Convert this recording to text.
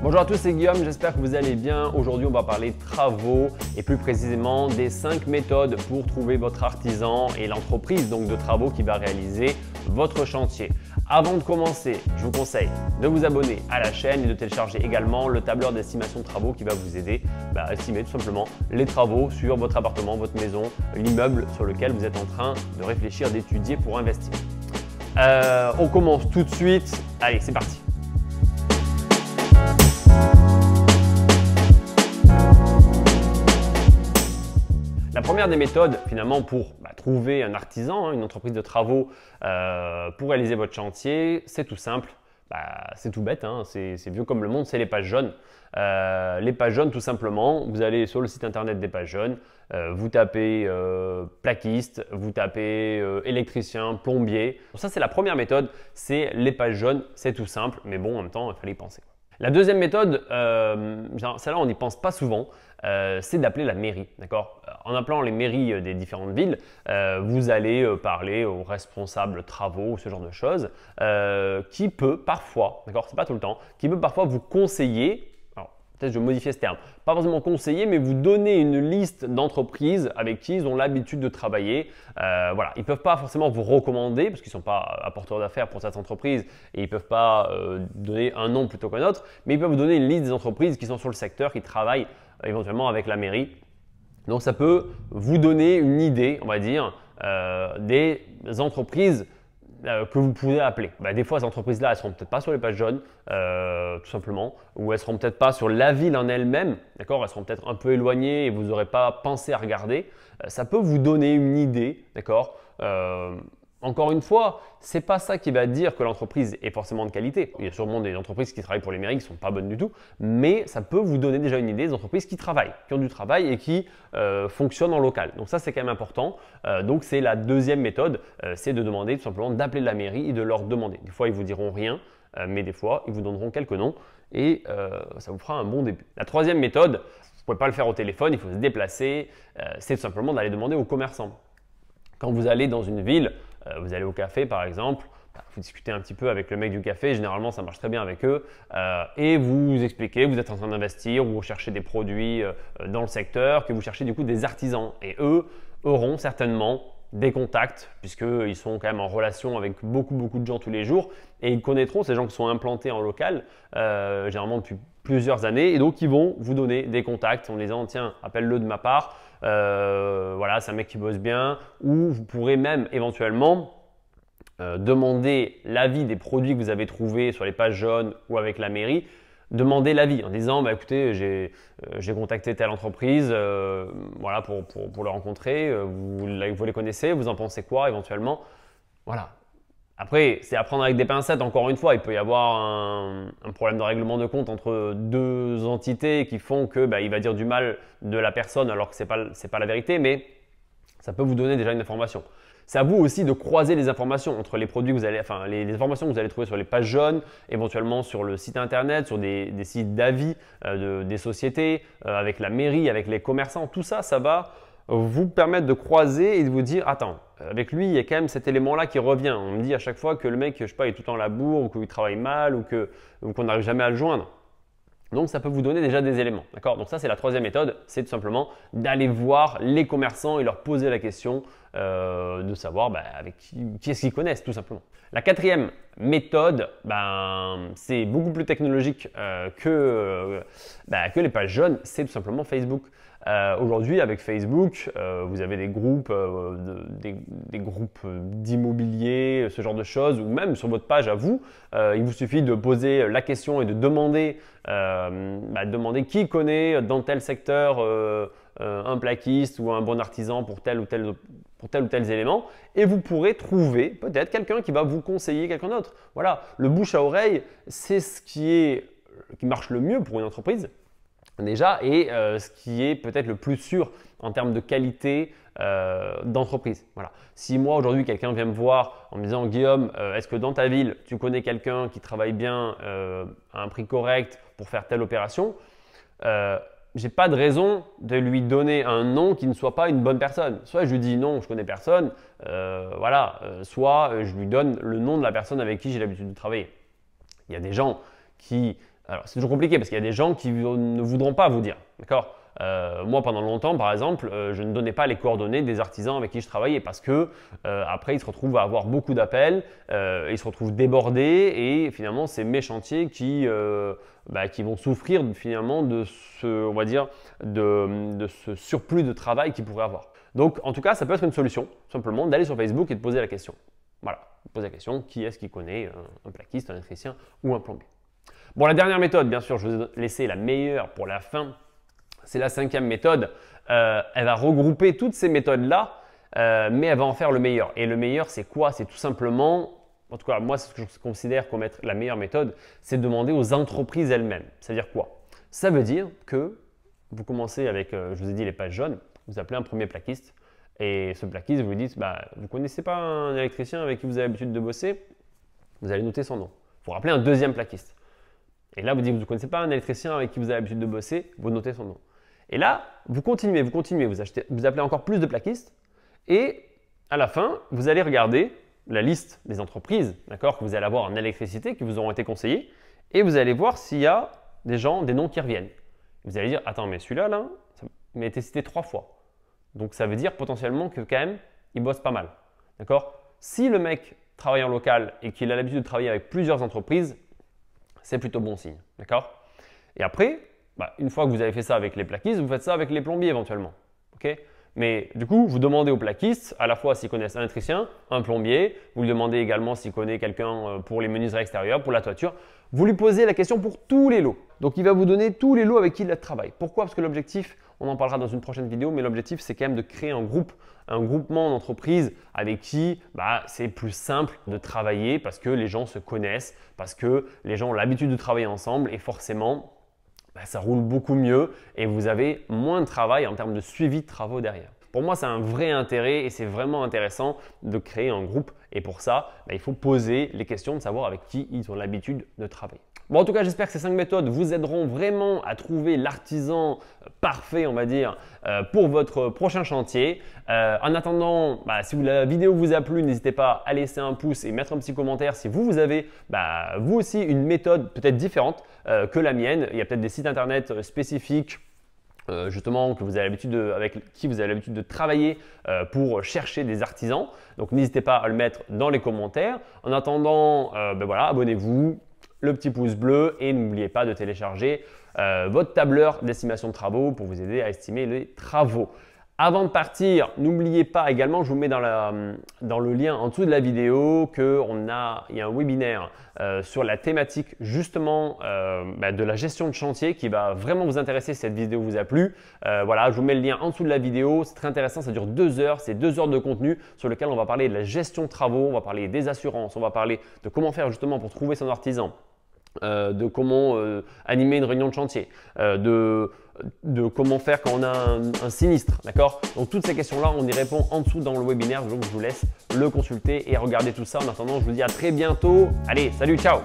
Bonjour à tous, c'est Guillaume, j'espère que vous allez bien. Aujourd'hui, on va parler travaux et plus précisément des 5 méthodes pour trouver votre artisan et l'entreprise donc de travaux qui va réaliser votre chantier. Avant de commencer, je vous conseille de vous abonner à la chaîne et de télécharger également le tableur d'estimation de travaux qui va vous aider à estimer tout simplement les travaux sur votre appartement, votre maison, l'immeuble sur lequel vous êtes en train de réfléchir, d'étudier pour investir. On commence tout de suite. Allez, c'est parti. La première des méthodes finalement pour trouver un artisan, une entreprise de travaux pour réaliser votre chantier, c'est tout simple, c'est tout bête, c'est vieux comme le monde, c'est les pages jaunes. Les pages jaunes tout simplement, vous allez sur le site internet des pages jaunes, vous tapez plaquiste, vous tapez électricien, plombier. Donc ça c'est la première méthode, c'est les pages jaunes, c'est tout simple, mais bon en même temps il fallait y penser. La deuxième méthode, celle-là on n'y pense pas souvent, c'est d'appeler la mairie, d'accord? En appelant les mairies des différentes villes, vous allez parler aux responsables travaux, ce genre de choses, qui peut parfois, d'accord, c'est pas tout le temps, qui peut parfois vous conseiller. Alors peut-être je vais modifier ce terme, pas forcément conseiller, mais vous donner une liste d'entreprises avec qui ils ont l'habitude de travailler. Voilà, ils ne peuvent pas forcément vous recommander parce qu'ils ne sont pas apporteurs d'affaires pour cette entreprise et ils ne peuvent pas donner un nom plutôt qu'un autre, mais ils peuvent vous donner une liste des entreprises qui sont sur le secteur, qui travaillent éventuellement avec la mairie. Donc ça peut vous donner une idée, on va dire, des entreprises que vous pouvez appeler. Des fois, ces entreprises-là, elles ne seront peut-être pas sur les pages jaunes, tout simplement, ou elles ne seront peut-être pas sur la ville en elle-même, d'accord? Elles seront peut-être un peu éloignées et vous n'aurez pas pensé à regarder. Ça peut vous donner une idée, d'accord? Encore une fois, ce n'est pas ça qui va dire que l'entreprise est forcément de qualité. Il y a sûrement des entreprises qui travaillent pour les mairies qui ne sont pas bonnes du tout, mais ça peut vous donner déjà une idée des entreprises qui travaillent, qui ont du travail et qui fonctionnent en local. Donc ça, c'est quand même important. Donc c'est la deuxième méthode, c'est de demander tout simplement d'appeler la mairie et de leur demander. Des fois, ils ne vous diront rien, mais des fois, ils vous donneront quelques noms et ça vous fera un bon début. La troisième méthode, vous ne pouvez pas le faire au téléphone, il faut se déplacer, c'est tout simplement d'aller demander aux commerçants. Quand vous allez dans une ville, vous allez au café par exemple, vous discutez un petit peu avec le mec du café, généralement ça marche très bien avec eux, et vous expliquez, vous êtes en train d'investir, vous cherchez des produits dans le secteur, que vous cherchez du coup des artisans. Et eux auront certainement des contacts, puisqu'ils sont quand même en relation avec beaucoup de gens tous les jours, et ils connaîtront ces gens qui sont implantés en local, généralement depuis plusieurs années, et donc ils vont vous donner des contacts en disant tiens, appelle-le de ma part. Voilà, c'est un mec qui bosse bien, ou vous pourrez même éventuellement demander l'avis des produits que vous avez trouvés sur les pages jaunes ou avec la mairie. Demandez l'avis en disant écoutez, j'ai contacté telle entreprise voilà, pour le rencontrer, vous les connaissez, vous en pensez quoi éventuellement? Voilà. Après, c'est à prendre avec des pincettes, encore une fois, il peut y avoir un problème de règlement de compte entre deux entités qui font que il va dire du mal de la personne alors que ce n'est pas la vérité, mais ça peut vous donner déjà une information. C'est à vous aussi de croiser les informations entre les produits que vous allez, les informations que vous allez trouver sur les pages jaunes, éventuellement sur le site internet, sur des sites d'avis des sociétés, avec la mairie, avec les commerçants. Tout ça, ça va vous permettre de croiser et de vous dire attends, avec lui, il y a quand même cet élément-là qui revient. On me dit à chaque fois que le mec, je sais pas, est tout le temps à la bourre ou qu'il travaille mal ou qu'on n'arrive jamais à le joindre. Donc, ça peut vous donner déjà des éléments. D'accord? Donc, ça, c'est la troisième méthode. C'est tout simplement d'aller voir les commerçants et leur poser la question de savoir avec qui est-ce qu'ils connaissent, tout simplement. La quatrième méthode, c'est beaucoup plus technologique que les pages jaunes. C'est tout simplement Facebook. Aujourd'hui, avec Facebook, vous avez des groupes d'immobilier, ce genre de choses, ou même sur votre page à vous, il vous suffit de poser la question et de demander, qui connaît dans tel secteur un plaquiste ou un bon artisan pour tel ou tel élément, et vous pourrez trouver peut-être quelqu'un qui va vous conseiller quelqu'un d'autre. Voilà, le bouche à oreille, c'est ce qui marche le mieux pour une entreprise. Déjà, et ce qui est peut-être le plus sûr en termes de qualité d'entreprise. Voilà. Si moi aujourd'hui quelqu'un vient me voir en me disant Guillaume, est-ce que dans ta ville tu connais quelqu'un qui travaille bien à un prix correct pour faire telle opération, j'ai pas de raison de lui donner un nom qui ne soit pas une bonne personne. Soit je lui dis non, je connais personne, soit je lui donne le nom de la personne avec qui j'ai l'habitude de travailler. Il y a des gens qui Alors, c'est toujours compliqué parce qu'il y a des gens qui ne voudront pas vous dire, d'accord? Moi, pendant longtemps, par exemple, je ne donnais pas les coordonnées des artisans avec qui je travaillais parce que après, ils se retrouvent à avoir beaucoup d'appels, ils se retrouvent débordés et finalement, c'est mes chantiers qui vont souffrir finalement de ce, on va dire, de ce surplus de travail qu'ils pourraient avoir. Donc, en tout cas, ça peut être une solution, simplement d'aller sur Facebook et de poser la question. Voilà, poser la question, qui est-ce qui connaît un plaquiste, un électricien ou un plombier? Bon, la dernière méthode, bien sûr, je vous ai laissé la meilleure pour la fin. C'est la 5e méthode. Elle va regrouper toutes ces méthodes-là, mais elle va en faire le meilleur. Et le meilleur, c'est quoi? C'est tout simplement, en tout cas, moi, ce que je considère comme être la meilleure méthode, c'est de demander aux entreprises elles-mêmes. C'est-à-dire quoi? Ça veut dire que vous commencez avec, je vous ai dit, les pages jaunes, vous appelez un premier plaquiste. Et ce plaquiste, vous lui dites, vous ne connaissez pas un électricien avec qui vous avez l'habitude de bosser? Vous allez noter son nom. Vous rappelez un deuxième plaquiste. Et là, vous dites, vous ne connaissez pas un électricien avec qui vous avez l'habitude de bosser? Vous notez son nom. Et là, vous continuez, vous appelez encore plus de plaquistes. Et à la fin, vous allez regarder la liste des entreprises, d'accord, que vous allez avoir en électricité, qui vous auront été conseillées. Et vous allez voir s'il y a des noms qui reviennent. Vous allez dire, attends, mais celui-là, là, il m'a été cité 3 fois. Donc, ça veut dire potentiellement que quand même, il bosse pas mal. D'accord? Si le mec travaille en local et qu'il a l'habitude de travailler avec plusieurs entreprises, c'est plutôt bon signe. D'accord? Et après, une fois que vous avez fait ça avec les plaquistes, vous faites ça avec les plombiers éventuellement. Okay? Mais du coup, vous demandez aux plaquistes à la fois s'ils connaissent un électricien, un plombier, vous lui demandez également s'il connaît quelqu'un pour les menuiseries extérieures, pour la toiture. Vous lui posez la question pour tous les lots. Donc, il va vous donner tous les lots avec qui il travaille. Pourquoi? Parce que l'objectif, on en parlera dans une prochaine vidéo, mais l'objectif, c'est quand même de créer un groupement d'entreprises avec qui c'est plus simple de travailler parce que les gens se connaissent, parce que les gens ont l'habitude de travailler ensemble et forcément, ça roule beaucoup mieux et vous avez moins de travail en termes de suivi de travaux derrière. Pour moi, c'est un vrai intérêt et c'est vraiment intéressant de créer un groupe. Et pour ça, il faut poser les questions de savoir avec qui ils ont l'habitude de travailler. Bon, en tout cas, j'espère que ces 5 méthodes vous aideront vraiment à trouver l'artisan parfait, on va dire, pour votre prochain chantier. En attendant, si la vidéo vous a plu, n'hésitez pas à laisser un pouce et mettre un petit commentaire si vous avez vous aussi une méthode peut-être différente que la mienne. Il y a peut-être des sites internet spécifiques justement avec qui vous avez l'habitude de travailler pour chercher des artisans. Donc n'hésitez pas à le mettre dans les commentaires. En attendant, abonnez-vous, le petit pouce bleu et n'oubliez pas de télécharger votre tableur d'estimation de travaux pour vous aider à estimer les travaux. Avant de partir, n'oubliez pas également, je vous mets dans le lien en dessous de la vidéo qu'il y a un webinaire sur la thématique justement de la gestion de chantier qui va vraiment vous intéresser si cette vidéo vous a plu. Je vous mets le lien en dessous de la vidéo, c'est très intéressant, ça dure 2 heures, c'est 2 heures de contenu sur lequel on va parler de la gestion de travaux, on va parler des assurances, on va parler de comment faire justement pour trouver son artisan. De comment animer une réunion de chantier, de comment faire quand on a un sinistre, d'accord? Donc toutes ces questions-là, on y répond en dessous dans le webinaire, donc je vous laisse le consulter et regarder tout ça. En attendant, je vous dis à très bientôt. Allez, salut, ciao!